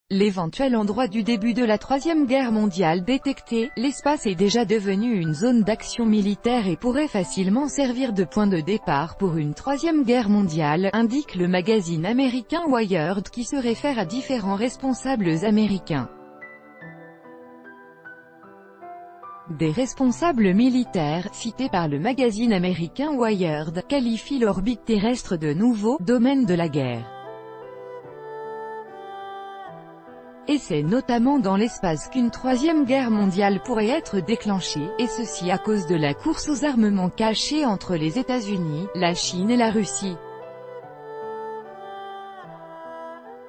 L'éventuel endroit du début de la Troisième Guerre mondiale détecté, l'espace est déjà devenu une zone d'action militaire et pourrait facilement servir de point de départ pour une Troisième Guerre mondiale, indique le magazine américain Wired qui se réfère à différents responsables américains. Des responsables militaires, cités par le magazine américain Wired, qualifient l'orbite terrestre de nouveau « domaine de la guerre ». Et c'est notamment dans l'espace qu'une Troisième Guerre mondiale pourrait être déclenchée, et ceci à cause de la course aux armements cachés entre les États-Unis, la Chine et la Russie.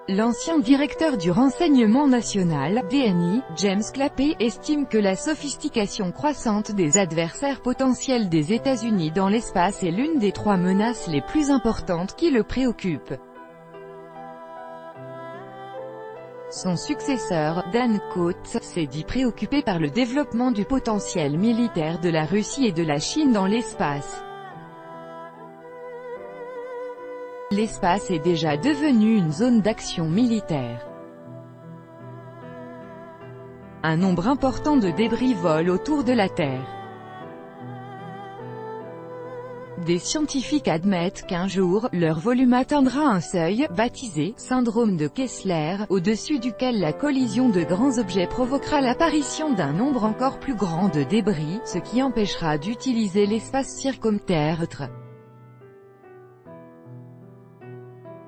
L'ancien directeur du renseignement national, DNI, James Clapper, estime que la sophistication croissante des adversaires potentiels des États-Unis dans l'espace est l'une des trois menaces les plus importantes qui le préoccupent. Son successeur, Dan Coats, s'est dit préoccupé par le développement du potentiel militaire de la Russie et de la Chine dans l'espace. L'espace est déjà devenu une zone d'action militaire. Un nombre important de débris volent autour de la Terre. Des scientifiques admettent qu'un jour, leur volume atteindra un seuil, baptisé « syndrome de Kessler », au-dessus duquel la collision de grands objets provoquera l'apparition d'un nombre encore plus grand de débris, ce qui empêchera d'utiliser l'espace circumterrestre.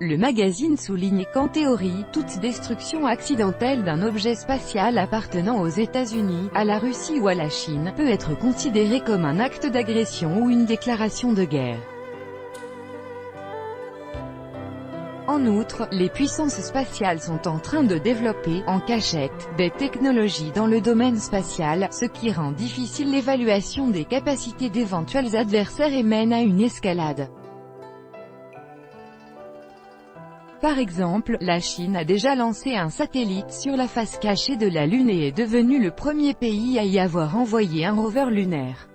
Le magazine souligne qu'en théorie, toute destruction accidentelle d'un objet spatial appartenant aux États-Unis, à la Russie ou à la Chine, peut être considérée comme un acte d'agression ou une déclaration de guerre. En outre, les puissances spatiales sont en train de développer, en cachette, des technologies dans le domaine spatial, ce qui rend difficile l'évaluation des capacités d'éventuels adversaires et mène à une escalade. Par exemple, la Chine a déjà lancé un satellite sur la face cachée de la Lune et est devenu le premier pays à y avoir envoyé un rover lunaire.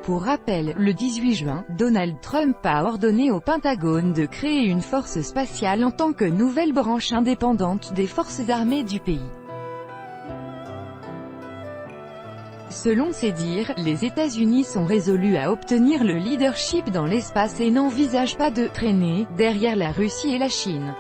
Pour rappel, le 18 juin, Donald Trump a ordonné au Pentagone de créer une force spatiale en tant que nouvelle branche indépendante des forces armées du pays. Selon ses dires, les États-Unis sont résolus à obtenir le leadership dans l'espace et n'envisagent pas de « traîner » derrière la Russie et la Chine.